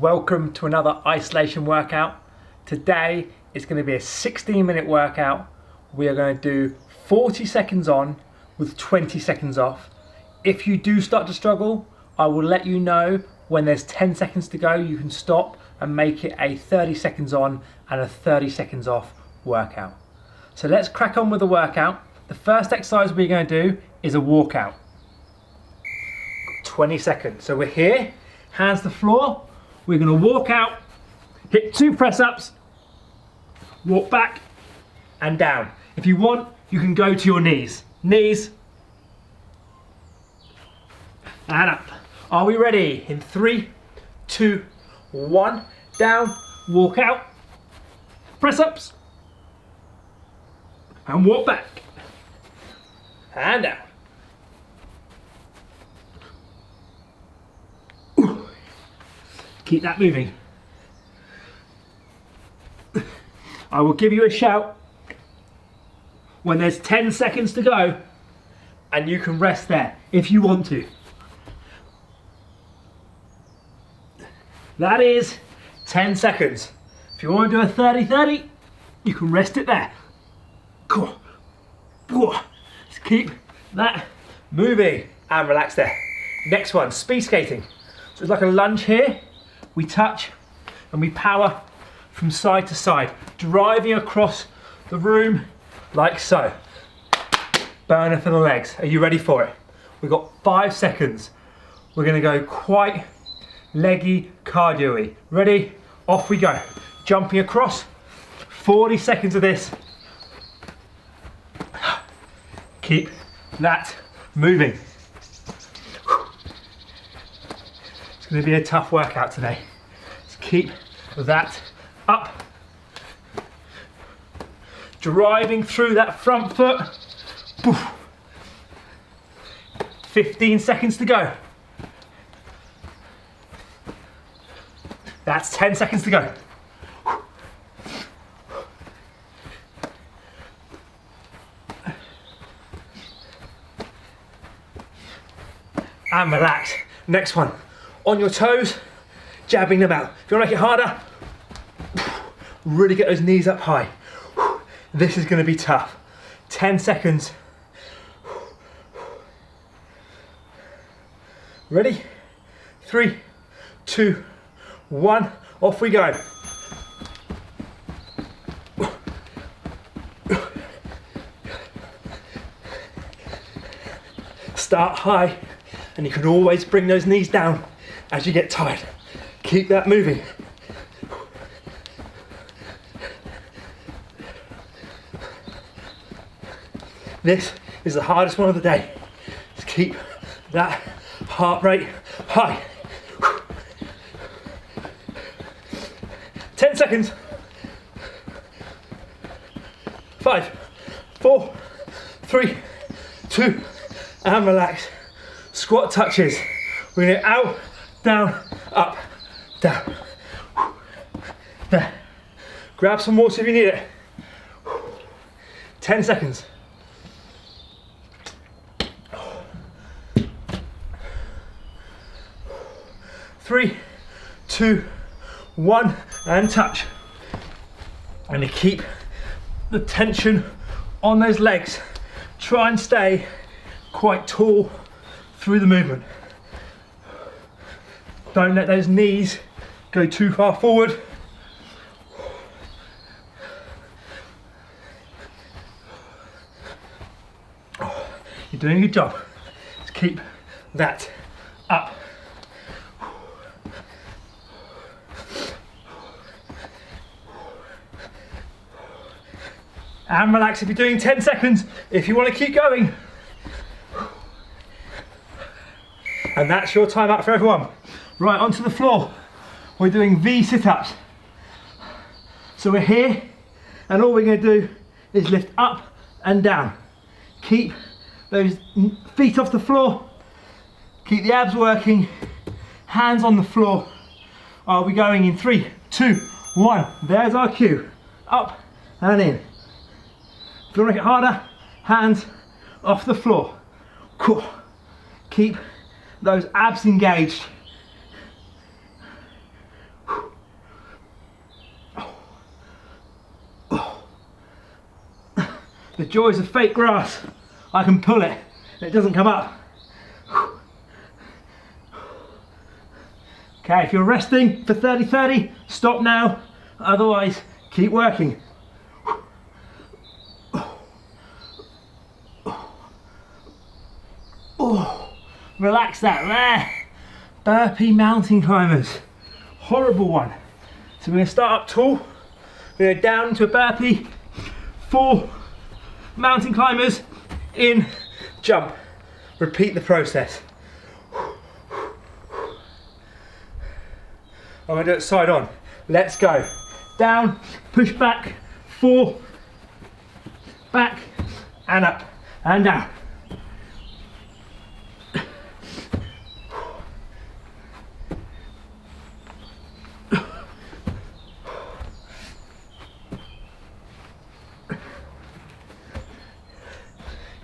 Welcome to another isolation workout. Today it's going to be a 16-minute workout. We are going to do 40 seconds on with 20 seconds off. If you do start to struggle, I will let you know when there's 10 seconds to go. You can stop and make it a 30 seconds on and a 30 seconds off workout. So let's crack on with the workout. The first exercise we're going to do is a walkout. 20 seconds. So we're here, hands to the floor. We're going to walk out, hit 2 press-ups, walk back and down. If you want, you can go to your knees. Knees and up. Are we ready? In 3, 2, 1, down, walk out, press-ups, and walk back, and down. Keep that moving. I will give you a shout when there's 10 seconds to go and you can rest there if you want to. That is 10 seconds. If you want to do a 30-30, you can rest it there. Come on. Just keep that moving and relax there. Next one, speed skating. So it's like a lunge here. We touch and we power from side to side, driving across the room like so. Burner for the legs. Are you ready for it? We've got 5 seconds. We're gonna go quite leggy, cardio-y. Ready? Off we go. Jumping across, 40 seconds of this. Keep that moving. It's going to be a tough workout today. Just keep that up. Driving through that front foot. 15 seconds to go. That's 10 seconds to go. And relax. Next one. On your toes, jabbing them out. If you want to make it harder, really get those knees up high. This is going to be tough. 10 seconds. Ready? 3, 2, 1. Off we go. Start high, and you can always bring those knees down as you get tired. Keep that moving. This is the hardest one of the day. Just keep that heart rate high. 10 seconds. 5, 4, 3, 2, and relax. Squat touches. We're gonna out, down, up, down. There. Grab some water if you need it. 10 seconds. 3, 2, 1, and touch. I'm gonna keep the tension on those legs. Try and stay quite tall through the movement. Don't let those knees go too far forward. You're doing a good job. Just keep that up. And relax if you're doing 10 seconds, if you want to keep going. And that's your time out for everyone. Right, onto the floor. We're doing V sit-ups. So we're here, and all we're going to do is lift up and down. Keep those feet off the floor. Keep the abs working. Hands on the floor. Are we going in 3, 2, 1? There's our cue. Up and in. If you want to make it harder, hands off the floor. Cool. Keep those abs engaged. The joys of fake grass. I can pull it, and it doesn't come up. Okay, if you're resting for 30-30, stop now. Otherwise, keep working. Oh, relax that there. Burpee mountain climbers. Horrible one. So we're going to start up tall. We're going to go down to a burpee. 4 mountain climbers. In, jump. Repeat the process. I'm going to do it side on. Let's go. Down, push back, 4, back, and up, and down.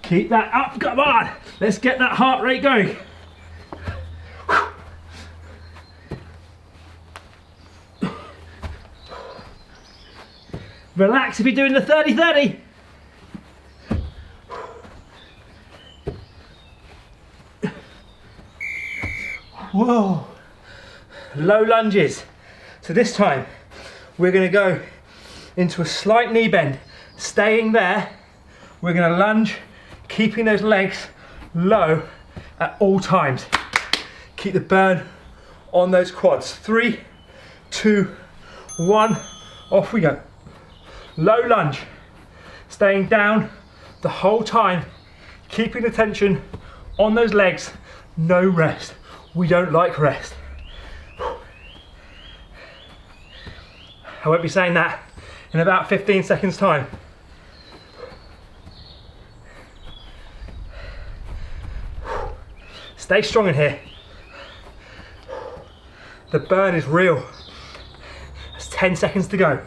Keep that up, come on. Let's get that heart rate going. Relax if you're doing the 30-30. Whoa. Low lunges. So this time we're going to go into a slight knee bend. Staying there, we're going to lunge, keeping those legs low at all times. Keep the burn on those quads. 3, 2, 1, off we go. Low lunge, staying down the whole time, keeping the tension on those legs, no rest. We don't like rest. I won't be saying that in about 15 seconds time. Stay strong in here. The burn is real. There's 10 seconds to go.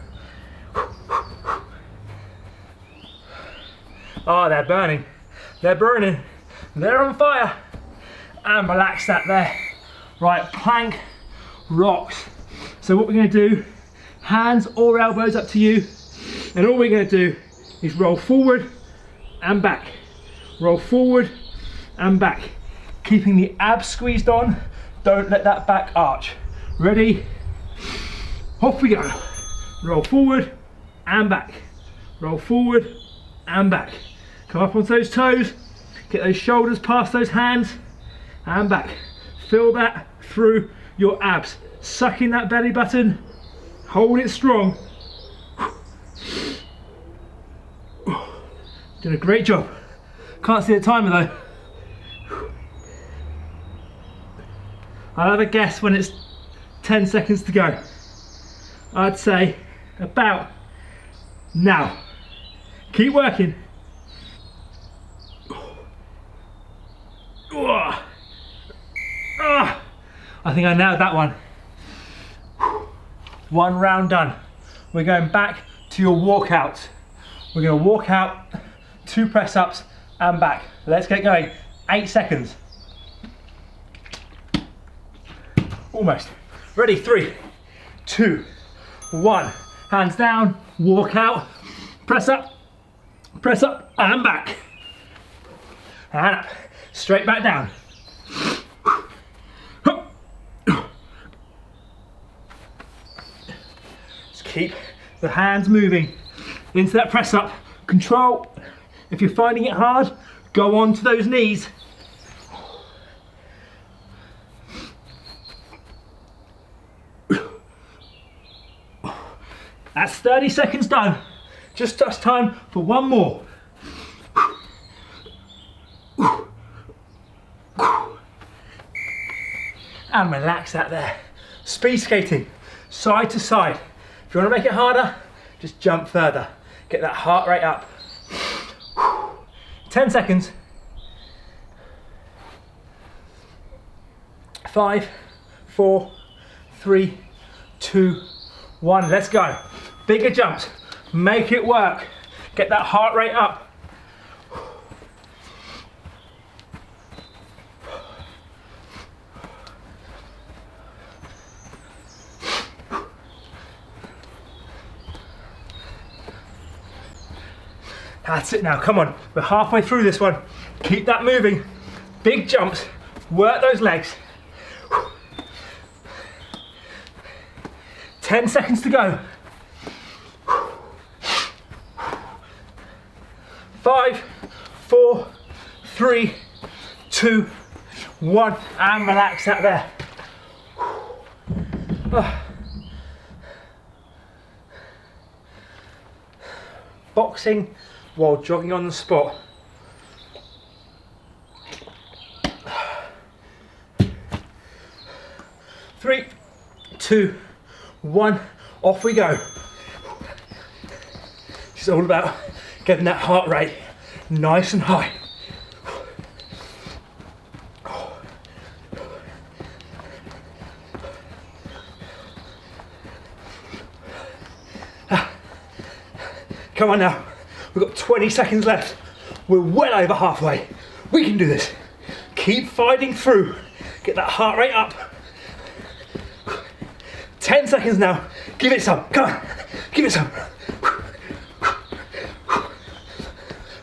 Oh, they're burning, they're burning, they're on fire. And relax that there. Right, plank, rocks. So what we're gonna do, hands or elbows up to you, and all we're gonna do is roll forward and back. Roll forward and back. Keeping the abs squeezed on, don't let that back arch. Ready? Off we go. Roll forward and back. Roll forward and back. Come up onto those toes, get those shoulders past those hands, and back. Feel that through your abs. Suck in that belly button, hold it strong. Doing a great job. Can't see the timer though. I'll have a guess when it's 10 seconds to go. I'd say about now. Keep working. I think I nailed that one. 1 round done. We're going back to your walkout. We're going to walk out, 2 press ups and back. Let's get going. 8 seconds. Almost. Ready, 3, 2, 1. Hands down, walk out, press up and back. And up, straight back down. Just keep the hands moving into that press up. Control. If you're finding it hard, go on to those knees. That's 30 seconds done. Just time for 1 more. And relax that there. Speed skating, side to side. If you want to make it harder, just jump further. Get that heart rate up. 10 seconds. 5, 4, 3, 2, 1. Let's go. Bigger jumps. Make it work. Get that heart rate up. That's it now, come on. We're halfway through this one. Keep that moving. Big jumps, work those legs. 10 seconds to go. 5, 4, 3, 2, 1, and relax out there. Boxing while jogging on the spot. Three, 2, 1, off we go. It's all about getting that heart rate nice and high. Come on now, we've got 20 seconds left. We're well over halfway. We can do this. Keep fighting through. Get that heart rate up. 10 seconds now. Give it some. Come on. Give it some.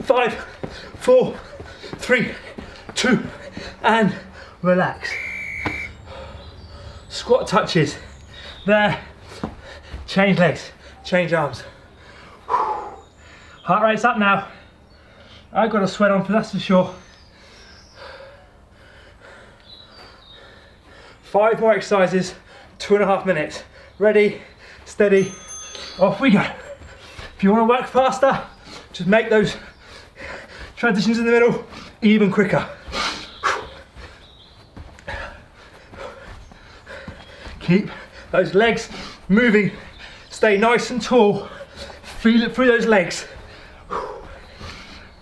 5, 4, 3, 2, and relax. Squat touches. There. Change legs. Change arms. Heart rate's up now. I've got a sweat on, that's for sure. 5 more exercises, 2.5 minutes. Ready, steady, off we go. If you want to work faster, just make those transitions in the middle even quicker. Keep those legs moving. Stay nice and tall. Feel it through those legs.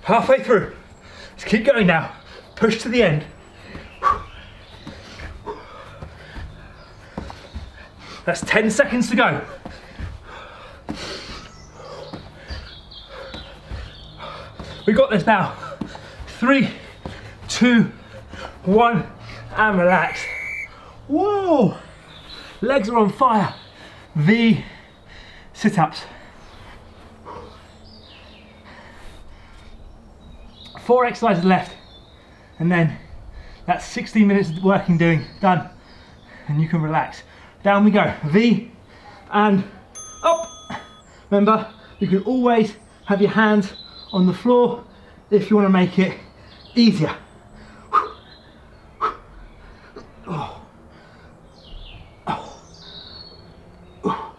Halfway through. Let's keep going now. Push to the end. That's 10 seconds to go. We got this now. 3, 2, 1, and relax. Whoa! Legs are on fire. V sit-ups. 4 exercises left, and then that's 16 minutes of working doing done, and you can relax. Down we go. V and up. Remember, you can always have your hands on the floor if you want to make it easier. Oh. Oh. Oh.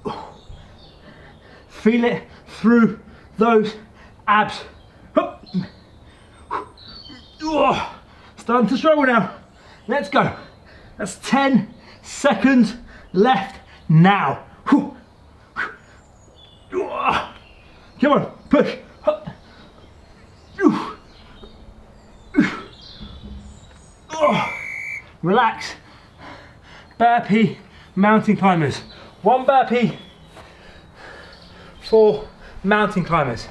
Oh. Feel it through those abs. Oh, starting to struggle now. Let's go. That's 10 seconds left now. Come on, push. Relax. Burpee mountain climbers. 1 burpee, 4 mountain climbers.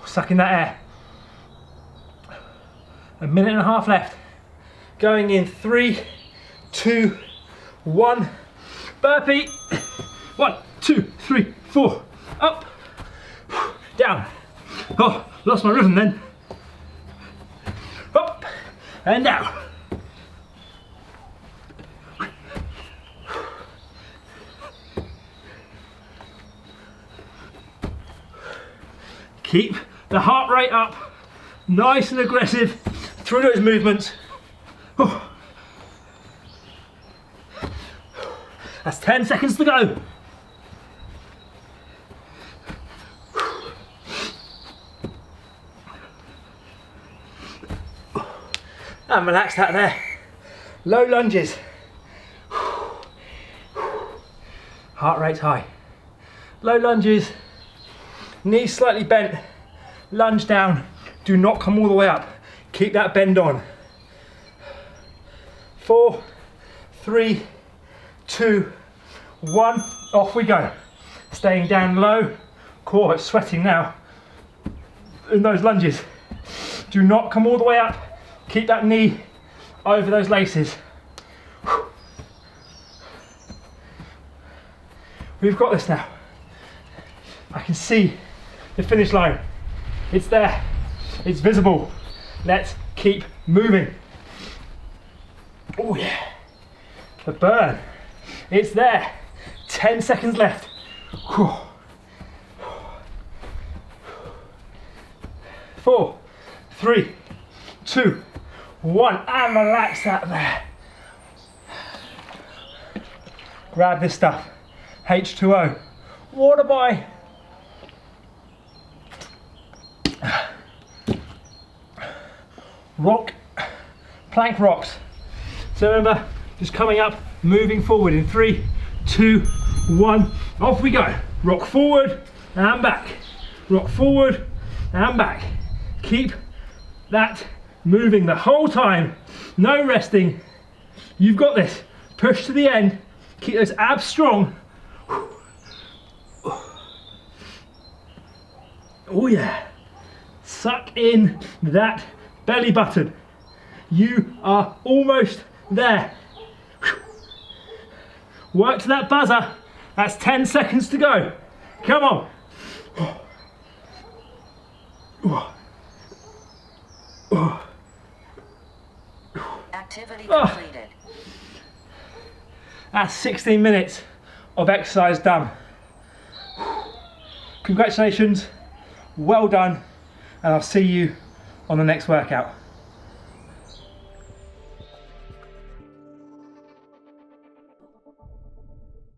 Suck in that air. 1.5 minutes left. Going in 3, 2, 1. Burpee. 1, 2, 3, 4. Up. Down. Oh, lost my rhythm then. Up and down. Keep the heart rate up, nice and aggressive through those movements. Oh. That's 10 seconds to go. And relax that there. Low lunges. Heart rate's high. Low lunges. Knees slightly bent, lunge down, do not come all the way up, keep that bend on. 4, 3, 2, 1, off we go. Staying down low, core is sweating now in those lunges. Do not come all the way up, keep that knee over those laces. We've got this now. I can see the finish line. It's there, it's visible. Let's keep moving. Oh yeah, the burn, it's there. 10 seconds left. 4, 3, 2, 1, and relax that there. Grab this stuff, H2O, water buy. Rock, plank rocks. So remember, just coming up, moving forward in 3, 2, 1, off we go. Rock forward and back, rock forward and back. Keep that moving the whole time, no resting. You've got this. Push to the end, keep those abs strong. Oh yeah, suck in that belly button. You are almost there. Work to that buzzer. That's 10 seconds to go. Come on. Activity completed. That's 16 minutes of exercise done. Congratulations, well done, and I'll see you on the next workout.